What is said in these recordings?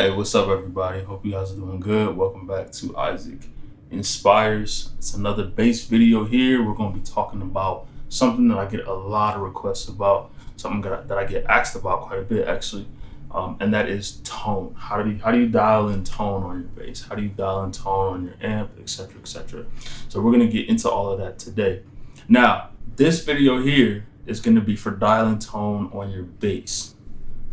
Hey, what's up, everybody? Hope you guys are doing good. Welcome back to Isaac Inspires. It's another bass video here. We're going to be talking about something that I get a lot of requests about, something that I get asked about quite a bit, actually, and that is tone. How do you dial in tone on your bass? How do you dial in tone on your amp, etc., etc.? So we're going to get into all of that today. Now, this video here is going to be for dialing tone on your bass.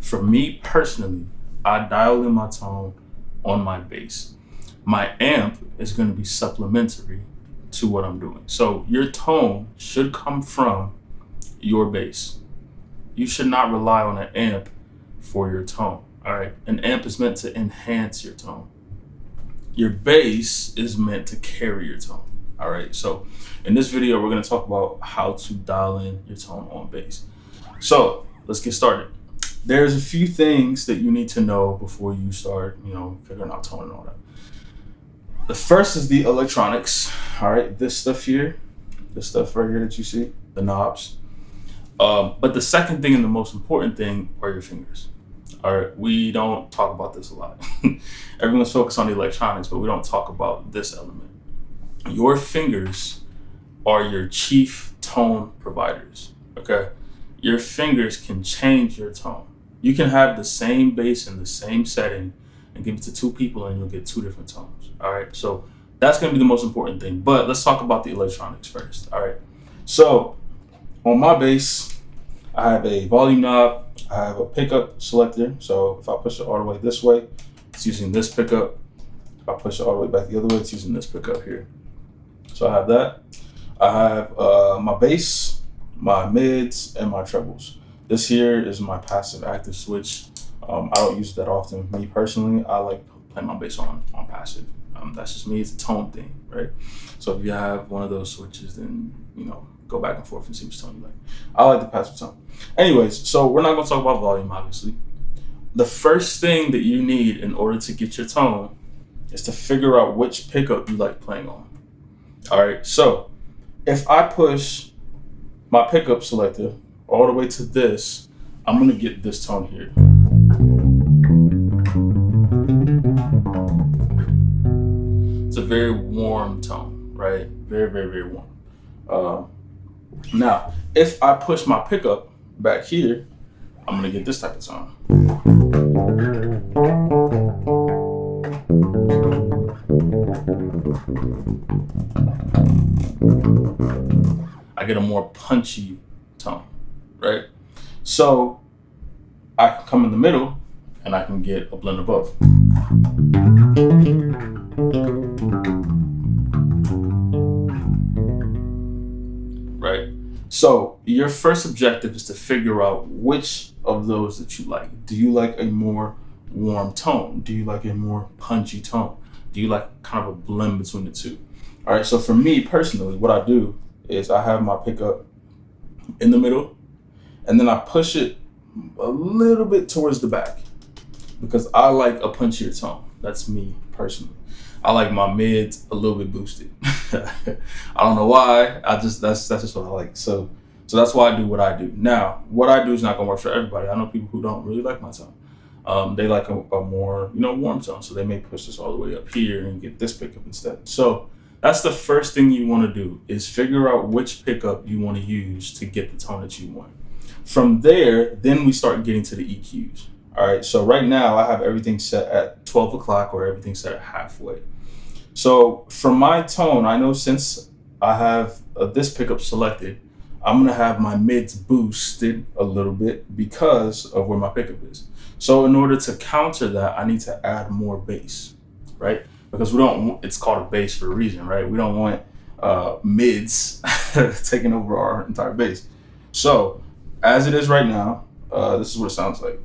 For me personally, I dial in my tone on my bass. My amp is going to be supplementary to what I'm doing. So your tone should come from your bass. You should not rely on an amp for your tone. All right. An amp is meant to enhance your tone. Your bass is meant to carry your tone. All right. So in this video, we're going to talk about how to dial in your tone on bass. So let's get started. There's a few things that you need to know before you start, figuring out tone and all that. The first is the electronics. All right, this stuff here, this stuff right here that you see, the knobs. But the second thing and the most important thing are your fingers. All right, we don't talk about this a lot. Everyone's focused on the electronics, but we don't talk about this element. Your fingers are your chief tone providers, okay? Your fingers can change your tone. You can have the same bass in the same setting and give it to two people and you'll get two different tones. All right. So that's going to be the most important thing. But let's talk about the electronics first. All right. So on my bass, I have a volume knob. I have a pickup selector. So if I push it all the way this way, it's using this pickup. If I push it all the way back the other way, it's using this pickup here. So I have that. I have my bass, my mids, and my trebles. This here is my passive active switch. I don't use it that often. Me personally, I like playing my bass on passive. That's just me. It's a tone thing, right? So if you have one of those switches, then go back and forth and see which tone you like. I like the passive tone. Anyways, so we're not going to talk about volume, obviously. The first thing that you need in order to get your tone is to figure out which pickup you like playing on. All right. So if I push my pickup selector all the way to this, I'm going to get this tone here. It's a very warm tone, right? Very, very, very warm. Now, if I push my pickup back here, I'm going to get this type of tone. I get a more punchy tone. Right? So I can come in the middle and I can get a blend of both. Right? So your first objective is to figure out which of those that you like. Do you like a more warm tone? Do you like a more punchy tone? Do you like kind of a blend between the two? All right, so for me personally, what I do is I have my pickup in the middle, and then I push it a little bit towards the back because I like a punchier tone. That's me personally. I like my mids a little bit boosted. I don't know why. That's just what I like. So that's why I do what I do. Now, what I do is not gonna work for everybody. I know people who don't really like my tone. They like a more warm tone, so they may push this all the way up here and get this pickup instead. So that's the first thing you want to do is figure out which pickup you want to use to get the tone that you want. From there, then we start getting to the EQs. All right, so right now I have everything set at 12 o'clock or everything set at halfway. So for my tone, I know since I have this pickup selected, I'm gonna have my mids boosted a little bit because of where my pickup is. So in order to counter that, I need to add more bass, right? Because it's called a bass for a reason, right? We don't want mids taking over our entire bass. So as it is right now, this is what it sounds like.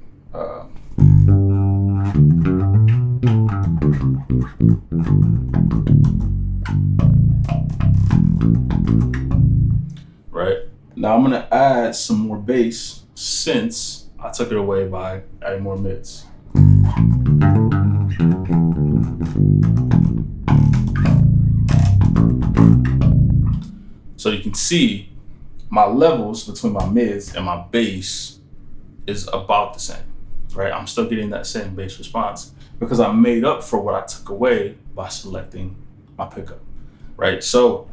Right? Now I'm gonna add some more bass since I took it away by adding more mids. So you can see my levels between my mids and my bass is about the same. right? I'm still getting that same bass response because I made up for what I took away by selecting my pickup, right? So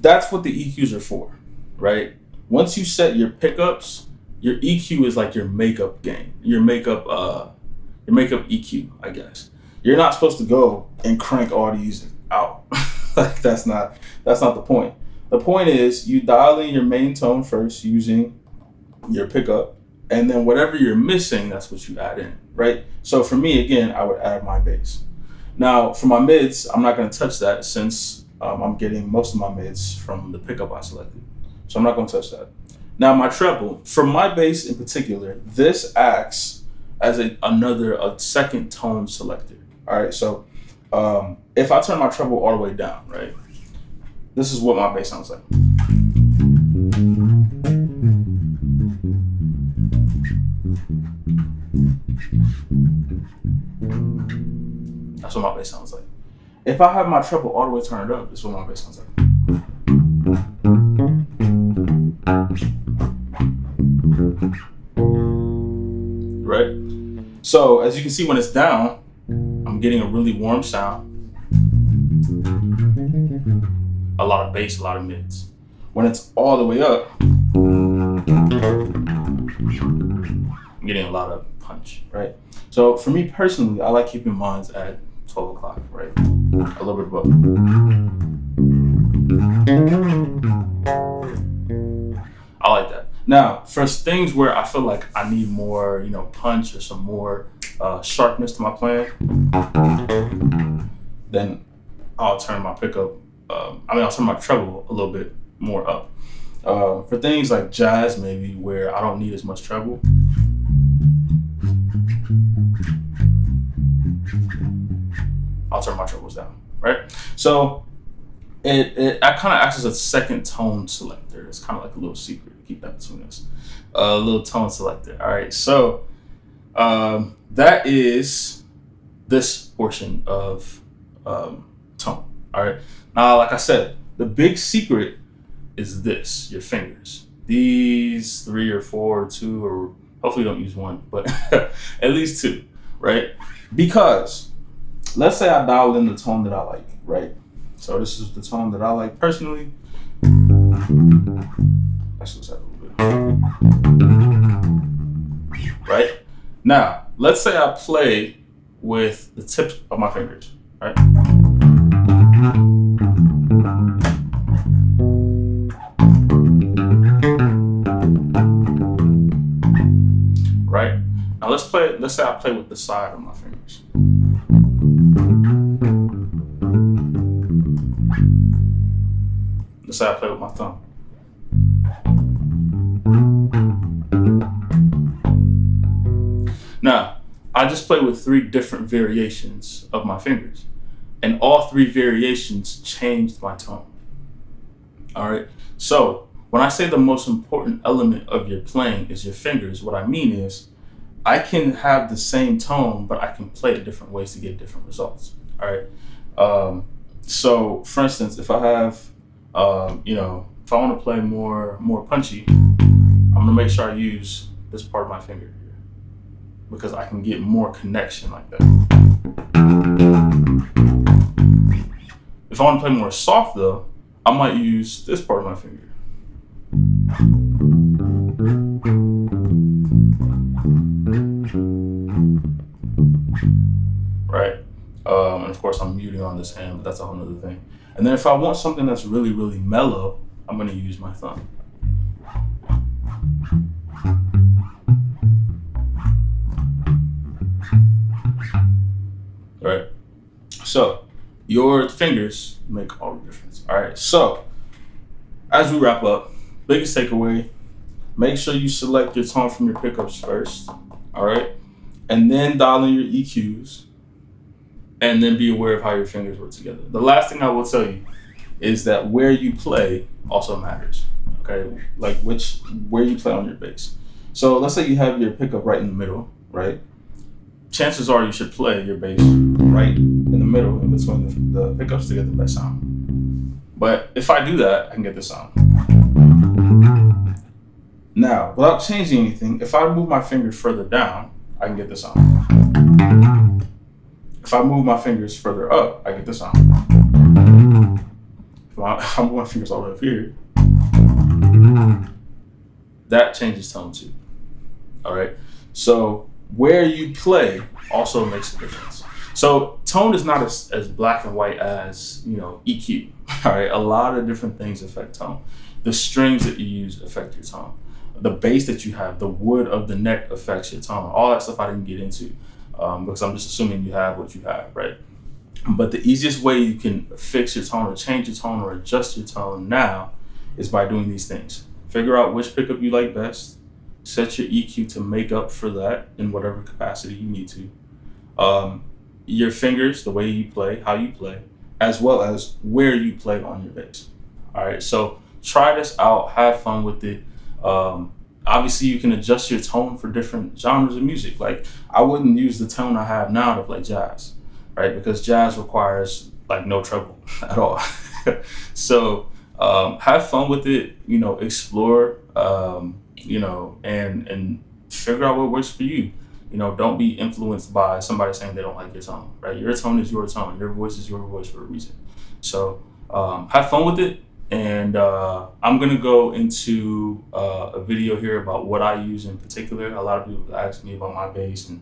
that's what the EQs are for, right? Once you set your pickups, your EQ is like your makeup gain, your makeup EQ, I guess. You're not supposed to go and crank all these out. Like that's not the point. The point is you dial in your main tone first using your pickup, and then whatever you're missing, that's what you add in, right? So for me, again, I would add my bass. Now for my mids, I'm not going to touch that since I'm getting most of my mids from the pickup I selected. So I'm not going to touch that. Now my treble, for my bass in particular, this acts as a second tone selector. All right, so if I turn my treble all the way down, right, this is what my bass sounds like. That's what my bass sounds like. If I have my treble all the way turned up, this is what my bass sounds like. Right? So as you can see, when it's down, I'm getting a really warm sound. A lot of bass, a lot of mids. When it's all the way up, I'm getting a lot of punch, right? So for me personally, I like keeping mine at 12 o'clock, right? A little bit above. I like that. Now, for things where I feel like I need more, punch or some more sharpness to my playing, then I'll turn my pickup. I'll turn my treble a little bit more up. For things like jazz, maybe where I don't need as much treble, I'll turn my trebles down, right? So it kind of acts as a second tone selector. It's kind of like a little secret. Keep that between us. A little tone selector. All right. So that is this portion of tone. All right. Now, like I said, the big secret is this: your fingers. These 3 or 4 or 2, or hopefully don't use 1, but at least 2, right? Because let's say I dial in the tone that I like, right? So this is the tone that I like personally. Let's just have a little bit. Right? Now, let's say I play with the tips of my fingers, right? Right? Now let's say I play with the side of my fingers. Let's say I play with my thumb. Now, I just play with 3 different variations of my fingers, and all 3 variations changed my tone. All right. So when I say the most important element of your playing is your fingers, what I mean is I can have the same tone, but I can play it different ways to get different results. All right. So for instance, if I have, if I want to play more punchy, I'm gonna make sure I use this part of my finger here because I can get more connection like that. If I want to play more soft though, I might use this part of my finger. Right? And of course I'm muting on this hand, but that's a whole nother thing. And then if I want something that's really, really mellow, I'm gonna use my thumb. Right? So your fingers make all the difference. All right. So as we wrap up, biggest takeaway, make sure you select your tone from your pickups first. All right. And then dial in your EQs. And then be aware of how your fingers work together. The last thing I will tell you is that where you play also matters. Okay. Like where you play on your bass. So let's say you have your pickup right in the middle, right? Chances are you should play your bass right in the middle in between the pickups to get the best sound. But if I do that, I can get the sound. Now, without changing anything, if I move my finger further down, I can get this sound. If I move my fingers further up, I get this sound. If I move my fingers all the way up here, that changes tone too. All right. So where you play also makes a difference. So tone is not as black and white as, EQ. All right. A lot of different things affect tone. The strings that you use affect your tone. The bass that you have, the wood of the neck affects your tone. All that stuff I didn't get into because I'm just assuming you have what you have, right? But the easiest way you can fix your tone or change your tone or adjust your tone now is by doing these things. Figure out which pickup you like best. Set your EQ to make up for that in whatever capacity you need to. Your fingers, the way you play, how you play, as well as where you play on your bass. All right, so try this out, have fun with it. Obviously, you can adjust your tone for different genres of music. Like, I wouldn't use the tone I have now to play jazz, right? Because jazz requires like no treble at all. So have fun with it, explore, and figure out what works for you. Don't be influenced by somebody saying they don't like your tone, right? Your tone is your tone. Your voice is your voice for a reason. So have fun with it. And I'm going to go into a video here about what I use in particular. A lot of people ask me about my bass and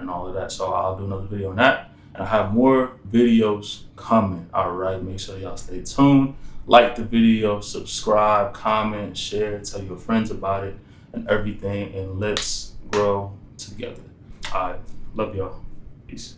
all of that. So I'll do another video on that. And I have more videos coming. All right, make sure y'all stay tuned. Like the video, subscribe, comment, share, tell your friends about it and everything. And let's grow together. All right, love y'all. Peace.